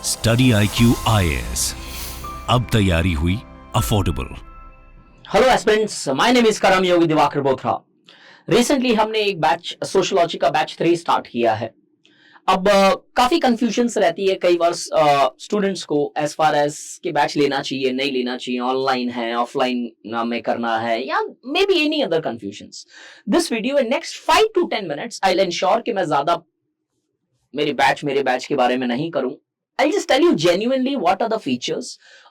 Study IQ IAS, अब तैयारी हुई affordable. Hello aspirants, my name is करम योगी दिवाकर बोथरा। रिसेंटली हमने एक बैच सोशियोलॉजी का बैच 3 स्टार्ट किया है। अब काफी कंफ्यूजन्स रहती है कई बार स्टूडेंट्स को एज फार एज के बैच लेना चाहिए नहीं लेना चाहिए, ऑनलाइन है ऑफलाइन में करना है, या may be any other confusions. This video in next 5 to 10 minutes I will ensure कि मैं ज्यादा मेरे बैच के बारे में नहीं करूं। I'll just tell you genuinely what are the features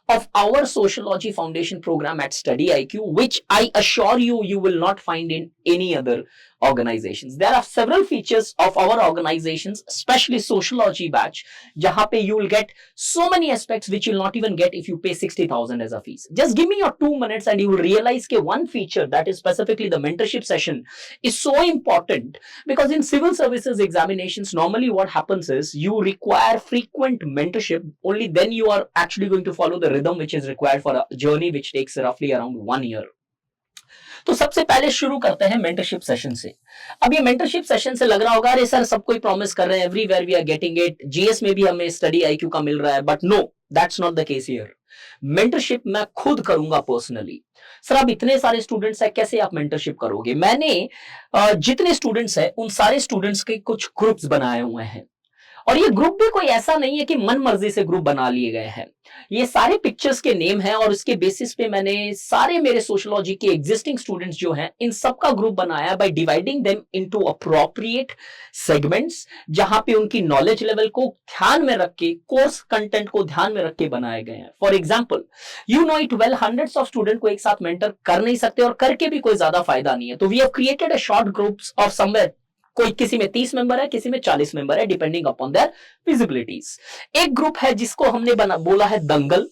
of our sociology foundation program at Study IQ, which I assure you will not find in any other organizations. There are several features of our organizations, especially sociology batch, jahan pe you will get so many aspects which you'll not even get if you pay 60,000 as a fees. Just give me your 2 minutes and you will realize that one feature, that is specifically the mentorship session, is so important because in civil services examinations, normally what happens is you require frequent mentorship. Only then you are actually going to follow the rhythm which is required for a journey which takes roughly around 1 year. तो सबसे पहले शुरू करते हैं mentorship session से। अब ये mentorship session से लग रहा होगा अरे सर सब कोई प्रॉमिस कर रहे हैं, everywhere we are getting it, GS में भी हमें स्टडी आईक्यू का मिल रहा है, but no, that's not the case here. Mentorship मैं खुद करूंगा पर्सनली। सर अब इतने सारे स्टूडेंट्स हैं, कैसे आप मेंटरशिप करोगे? मैंने जितने स्टूडेंट्स हैं उन सारे स्टूडेंट्स के कुछ ग्रुप्स बनाए हुए हैं, और ये ग्रुप भी कोई ऐसा नहीं है कि मन मर्जी से ग्रुप बना लिए गए हैं। ये सारे पिक्चर्स के नेम हैं और उसके बेसिस पे मैंने सारे मेरे सोशियोलॉजी के एग्जिस्टिंग स्टूडेंट्स जो हैं इन सबका ग्रुप बनाया by dividing them into appropriate segments, जहां पे उनकी नॉलेज लेवल को ध्यान में रख के, कोर्स कंटेंट को ध्यान में रख के बनाए गए हैं। For example, you know it well, hundreds of student को एक साथ मेंटर कर नहीं सकते और करके भी कोई ज्यादा फायदा नहीं है। तो we have created a short groups of somewhere, कोई किसी में 30 मेंबर है, किसी में 40 मेंबर है, डिपेंडिंग अपॉन देयर फिजिबिलिटीज। एक ग्रुप है जिसको हमने बोला है Dangal.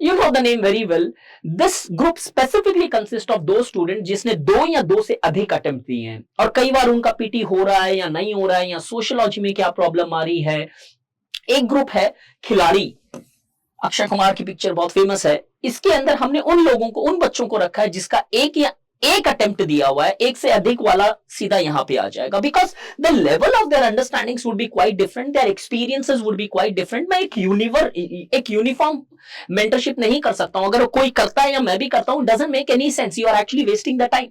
You know the name very well. This group specifically consist of दो स्टूडेंट जिसने 2 या 2 से अधिक अटेम्प्ट दिए हैं, और कई बार उनका पीटी हो रहा है या नहीं हो रहा है, या सोशियोलॉजी में क्या प्रॉब्लम आ रही है। एक ग्रुप है खिलाड़ी, अक्षय कुमार की पिक्चर बहुत फेमस है। इसके अंदर हमने उन लोगों को, उन बच्चों को रखा है जिसका एक अटेम्प्ट दिया हुआ है, एक से अधिक वाला सीधा यहां पे आ जाएगा, because the level of their understandings would be quite different, their experiences would be quite different. मैं एक यूनिफॉर्म मेंटरशिप नहीं कर सकता हूं। अगर कोई करता है या मैं भी करता हूं, doesn't make any sense, you are actually wasting the time.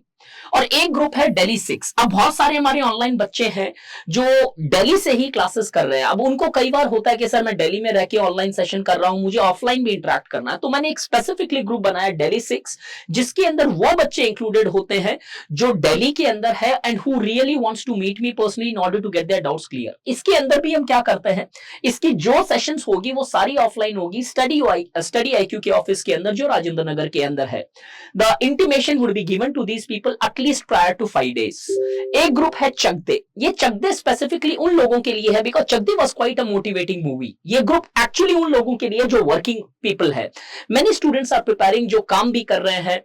और एक ग्रुप है दिल्ली 6। अब बहुत सारे हमारे ऑनलाइन बच्चे हैं जो दिल्ली से ही क्लासेस कर रहे हैं। अब उनको कई बार होता है कि सर मैं दिल्ली में रह के ऑनलाइन सेशन कर रहा हूं, मुझे ऑफलाइन भी इंटरेक्ट करना है। तो मैंने एक स्पेसिफिकली ग्रुप बनाया दिल्ली 6, जिसके अंदर वो बच्चे इंक्लूडेड होते हैं जो दिल्ली के अंदर है and who really wants to meet me personally in order to get their doubts clear. इसके अंदर भी हम क्या करते हैं, इसकी जो सेशंस होगी वो सारी ऑफलाइन होगी, स्टडी आईक्यू के ऑफिस के अंदर जो राजेंद्र नगर के अंदर है। The intimation would be given to these people at least prior to 5 days। एक ग्रुप है चकदे। ये चकदे स्पेसिफिकली उन लोगों के लिए है because चकदे was quite a motivating movie. ये ग्रुप एक्चुअली उन लोगों के लिए जो वर्किंग पीपल है। मेनी स्टूडेंट्स आर प्रिपेयरिंग, जो काम भी कर रहे हैं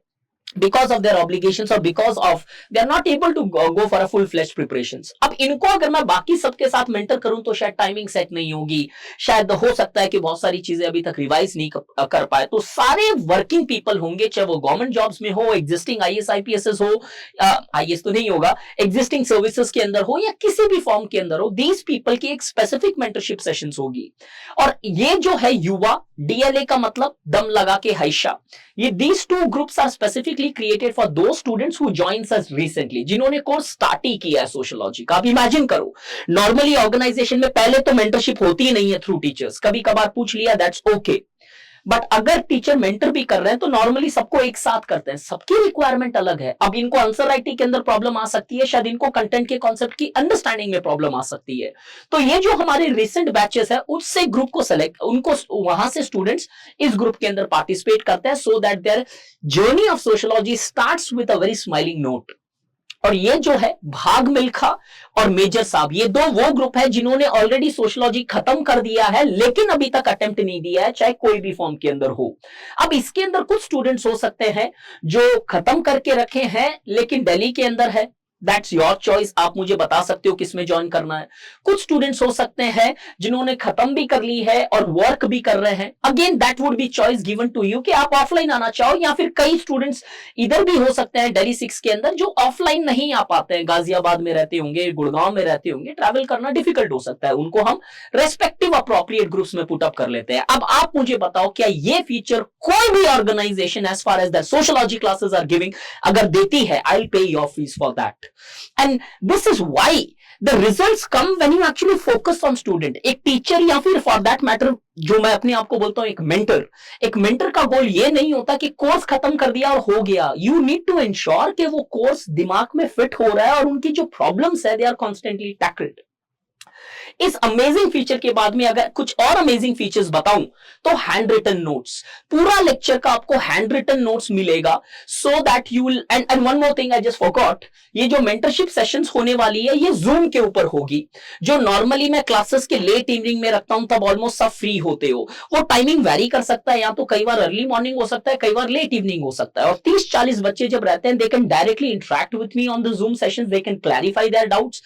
because of their obligations or because of they are not able to go for a full fledged preparations। अब इनको अगर मैं बाकी सबके साथ मेंटर करूं तो शायद टाइमिंग सेट नहीं होगी, शायद हो सकता है कि बहुत सारी चीजें अभी तक रिवाइज नहीं कर पाए। तो सारे वर्किंग पीपल होंगे, चाहे वो गवर्नमेंट जॉब्स में हो, एग्जिस्टिंग आईएएस आईपीएस हो, आईएएस तो नहीं होगा, एग्जिस्टिंग सर्विसेज के अंदर हो या किसी भी फॉर्म के अंदर हो, दीज पीपल की एक स्पेसिफिक मेंटरशिप सेशंस होगी। और ये जो है युवा, डीएलए का मतलब दम लगा के हईशा, ये these two groups are specifically created for those students who joins us recently, जिन्होंने कोर्स स्टार्ट ही किया है सोशियोलॉजी का। आप इमेजिन करो, नॉर्मली ऑर्गेनाइजेशन में पहले तो मेंटरशिप होती ही नहीं है थ्रू टीचर्स, कभी कभार पूछ लिया, दैट्स ओके, बट अगर टीचर मेंटर भी कर रहे हैं तो नॉर्मली सबको एक साथ करते हैं। सबकी रिक्वायरमेंट अलग है। अब इनको आंसर राइटिंग के अंदर प्रॉब्लम आ सकती है, शायद इनको कंटेंट के कॉन्सेप्ट की अंडरस्टैंडिंग में प्रॉब्लम आ सकती है। तो ये जो हमारे रिसेंट बैचेस है उससे ग्रुप को सेलेक्ट, उनको वहां से स्टूडेंट्स इस ग्रुप के अंदर पार्टिसिपेट करते हैं so that their journey of sociology starts with a very smiling note. और ये जो है भाग मिल्खा और मेजर साहब, ये दो वो ग्रुप है जिन्होंने ऑलरेडी सोशियोलॉजी खत्म कर दिया है लेकिन अभी तक अटेम्प्ट नहीं दिया है, चाहे कोई भी फॉर्म के अंदर हो। अब इसके अंदर कुछ स्टूडेंट्स हो सकते हैं जो खत्म करके रखे हैं लेकिन दिल्ली के अंदर है, दैट्स योर चॉइस, आप मुझे बता सकते हो किसमें ज्वाइन करना है। कुछ स्टूडेंट्स हो सकते हैं जिन्होंने खत्म भी कर ली है और वर्क भी कर रहे हैं, again that would be choice given to you कि आप ऑफलाइन आना चाहो, या फिर कई स्टूडेंट्स इधर भी हो सकते हैं दिल्ली 6 के अंदर जो ऑफलाइन नहीं आ पाते हैं, गाजियाबाद में रहते होंगे, गुड़गांव में रहते होंगे, ट्रैवल करना डिफिकल्ट हो सकता है, उनको हम रेस्पेक्टिव अप्रोप्रिएट ग्रुप्स में पुट अप कर लेते हैं। अब आप मुझे बताओ क्या ये फीचर कोई भी organisation as far as that sociology classes are giving अगर देती है, I will pay your fees for that. And this is why the results come when you actually focus on student. एक टीचर या फिर for that matter जो मैं अपने आप को बोलता हूं एक मेंटर का गोल ये नहीं होता कि कोर्स खत्म कर दिया और हो गया। यू नीड टू इंश्योर कि वो कोर्स दिमाग में फिट हो रहा है और उनकी जो प्रॉब्लम्स है दे आर कॉन्स्टेंटली टैकल्ड। इस अमेजिंग फीचर के बाद में अगर कुछ और अमेजिंग फीचर्स बताऊं तो हैंड रिटन नोट्स, पूरा लेक्चर का आपको हैंड रिटन नोट्स मिलेगा, so that you will and one more thing I just forgot, ये जो मेंटरशिप सेशंस होने वाली है ये जूम के ऊपर होगी। जो नॉर्मली मैं क्लासेस के लेट इवनिंग में रखता हूं तब ऑलमोस्ट सब फ्री होते हो, वो टाइमिंग वेरी कर सकता है, या तो कई बार अर्ली मॉर्निंग हो सकता है, कई बार लेट इवनिंग हो सकता है, और 30-40 बच्चे जब रहते हैं they can directly interact with me on the Zoom sessions, they can clarify their doubts.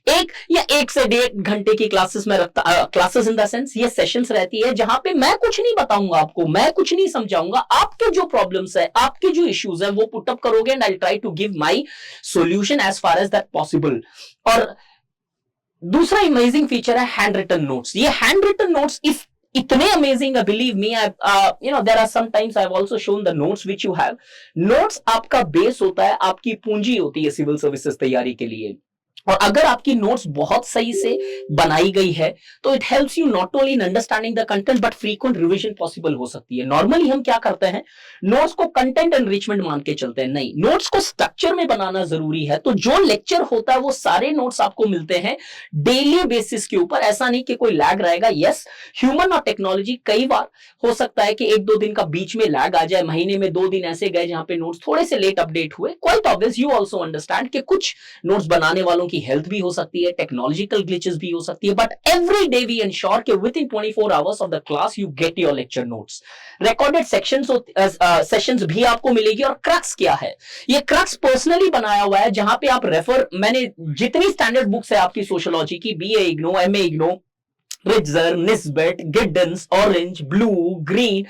1 से 1.5 घंटे की क्लासेस में रखता, क्लासेस इन द सेंस ये सेशंस रहती है जहां पे मैं कुछ नहीं बताऊंगा आपको, मैं कुछ नहीं समझाऊंगा, आपके जो प्रॉब्लम्स है, आपके जो इश्यूज है वो पुट अप करोगे and I try to give my solution as far as that possible. और दूसरा अमेजिंग फीचर है हैंड रिटन नोट्स। ये हैंड रिटन नोट्स इफ इतने अमेजिंग है, believe me, there are some times I have also shown the notes which you have. Notes आपका base होता है, आपकी पूंजी होती है सिविल सर्विसेज तैयारी के लिए, और अगर आपकी नोट्स बहुत सही से बनाई गई है तो it helps you not only in understanding the content but frequent revision possible हो सकती है। नॉर्मली हम क्या करते हैं, नोट्स को कंटेंट एनरिचमेंट मान के चलते हैं, नहीं, नोट्स को स्ट्रक्चर में बनाना जरूरी है। तो जो लेक्चर होता है वो सारे नोट्स आपको मिलते हैं डेली बेसिस के ऊपर, ऐसा नहीं कि कोई लैग रहेगा। यस, ह्यूमन और टेक्नोलॉजी कई बार हो सकता है कि 1-2 दिन का बीच में लैग आ जाए, महीने में 2 दिन ऐसे गए जहां पे नोट्स थोड़े से लेट अपडेट हुए। Quite obvious, you also understand कि कुछ नोट्स बनाने वालों की हेल्थ भी हो सकती है, टेक्नोलॉजिकल ग्लिचेस भी हो सकती है, but every day we ensure कि within 24 hours of the class you get your lecture notes. Recorded sessions भी आपको मिलेगी। और क्रक्स क्या है, ये क्रक्स पर्सनली बनाया हुआ है जहां पे आप रेफर, मैंने जितनी स्टैंडर्ड बुक्स है आपकी सोशियोलॉजी की, BA IGNOU, MA IGNOU, Ritzer, Nisbet, Giddens, orange, blue, green,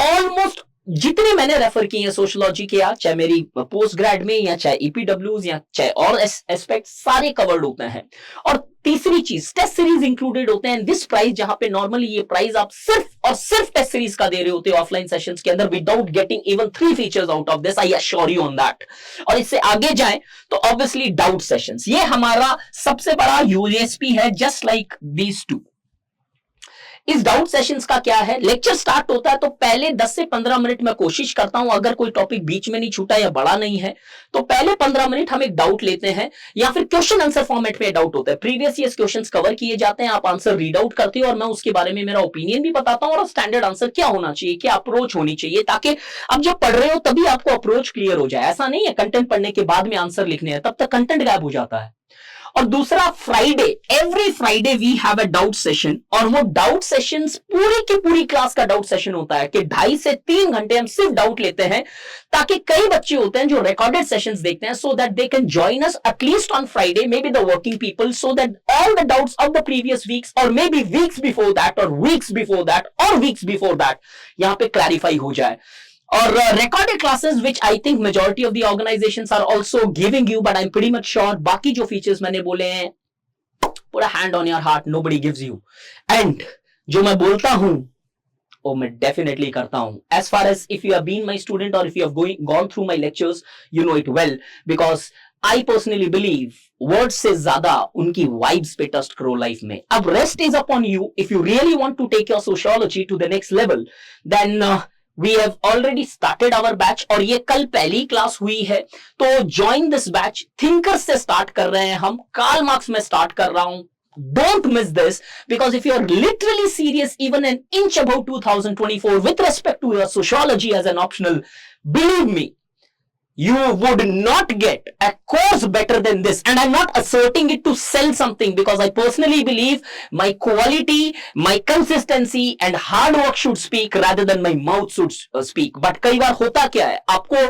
almost जितने मैंने रेफर किए हैं सोशियोलॉजी के, या चाहे मेरी पोस्ट ग्रेड में, या चाहे ईपीडब्ल्यूज, या चाहे और एस्पेक्ट, सारे कवर्ड होते हैं। और तीसरी चीज, टेस्ट सीरीज इंक्लूडेड होते हैं। दिस प्राइस, जहां पे नॉर्मली ये प्राइस आप सिर्फ और सिर्फ टेस्ट सीरीज का दे रहे होते हो ऑफलाइन सेशंस के अंदर, without getting even 3 features out of this, I assure you on that. और इससे आगे जाएं तो ऑब्वियसली डाउट सेशंस, ये हमारा सबसे बड़ा यूएसपी है, जस्ट लाइक दीज टू। इस डाउट सेशंस का क्या है, लेक्चर स्टार्ट होता है तो पहले 10 से 15 मिनट मैं कोशिश करता हूं, अगर कोई टॉपिक बीच में नहीं छूटा या बड़ा नहीं है तो पहले 15 मिनट हम एक डाउट लेते हैं, या फिर क्वेश्चन आंसर फॉर्मेट में डाउट होता है। प्रीवियस ईयर्स क्वेश्चंस कवर किए जाते हैं, आप आंसर रीड आउट करते हो और मैं उसके बारे में मेरा ओपिनियन भी बताता हूं, और स्टैंडर्ड आंसर क्या होना चाहिए, क्या अप्रोच होनी चाहिए, ताकि अब जब पढ़ रहे हो तभी आपको अप्रोच क्लियर हो जाए। ऐसा नहीं है कंटेंट पढ़ने के बाद में आंसर लिखने हैं, तब तक कंटेंट गायब हो जाता है। और दूसरा, Friday, every Friday we have a doubt session, और वो डाउट सेशंस पूरी की पूरी क्लास का डाउट सेशन होता है कि 2.5 से 3 घंटे हम सिर्फ डाउट लेते हैं, ताकि कई बच्चे होते हैं जो रिकॉर्डेड सेशंस देखते हैं, so that they can join us at least on Friday, maybe the working people, so that all the doubts of the previous weeks और maybe weeks before that और वीक्स बिफोर दैट और weeks before that यहां पे clarify हो जाए। और recorded classes which I think majority of the organizations are also giving you, but I'm pretty much sure बाकी जो features मैंने बोले हैं, put a hand on your heart, nobody gives you, and जो मैं बोलता हूं वो मैं definitely करता हूं। As far as if you have been my student or if you have gone through my lectures, you know it well, because I personally believe words से ज्यादा उनकी vibes पे trust करो life में। अब rest is upon you, if you really want to take your sociology to the next level, then we have already started our batch, और ये कल पहली क्लास हुई है, तो join this batch। थिंकर्स से स्टार्ट कर रहे हैं हम, कार्ल मार्क्स में स्टार्ट कर रहा हूं। Don't miss this, because if you are literally serious even an inch about 2024 with respect to your sociology as an optional, believe me, you would not get a course better than this. And I'm not asserting it to sell something, because I personally believe my quality, my consistency and hard work should speak rather than my mouth should speak. But कई बार होता क्या है, आपको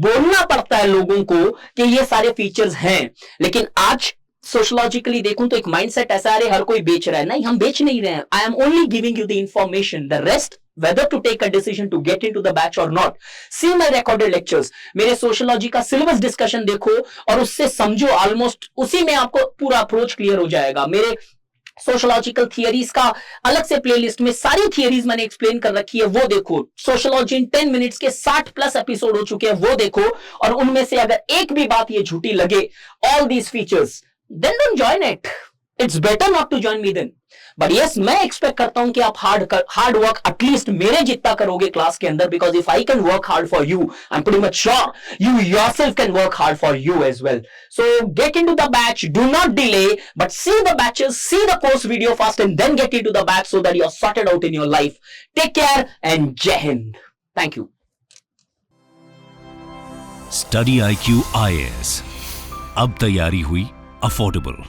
बोलना पड़ता है लोगों को कि ये सारे फीचर्स हैं, लेकिन आज सोशलॉजिकली देखूं तो एक माइंडसेट ऐसा है, हर कोई बेच रहा है। नहीं, हम बेच नहीं रहे हैं। I am only giving you the information, the rest whether to take a decision to get into the batch or not. See my recorded lectures, मेरे सोशलॉजी का सिलेबस डिस्कशन देखो और उससे समझो, ऑलमोस्ट उसी में आपको पूरा अप्रोच क्लियर हो जाएगा। मेरे सोशलॉजिकल थियरीज का अलग से प्लेलिस्ट में सारी थियरीज मैंने एक्सप्लेन कर रखी है, वो देखो। सोशलॉजी इन 10 मिनट्स के 60 प्लस एपिसोड हो चुके हैं, वो देखो। और उनमें से अगर एक भी बात ये झूठी लगे, all these features, then don't join it. It's better not to join me then. But yes, मैं एक्सपेक्ट करता हूं कि आप हार्ड वर्क एटलीस्ट मेरे जितना करोगे क्लास के अंदर, because if I can work hard for you, I am pretty much sure you yourself can work hard for you as well. So get into the batch, do not delay, but see the batches, see the course video first and then get into the batch so that you're sorted out in your life. Take care and Jai Hind. Thank you. Study IQ IAS, अब तैयारी हुई affordable.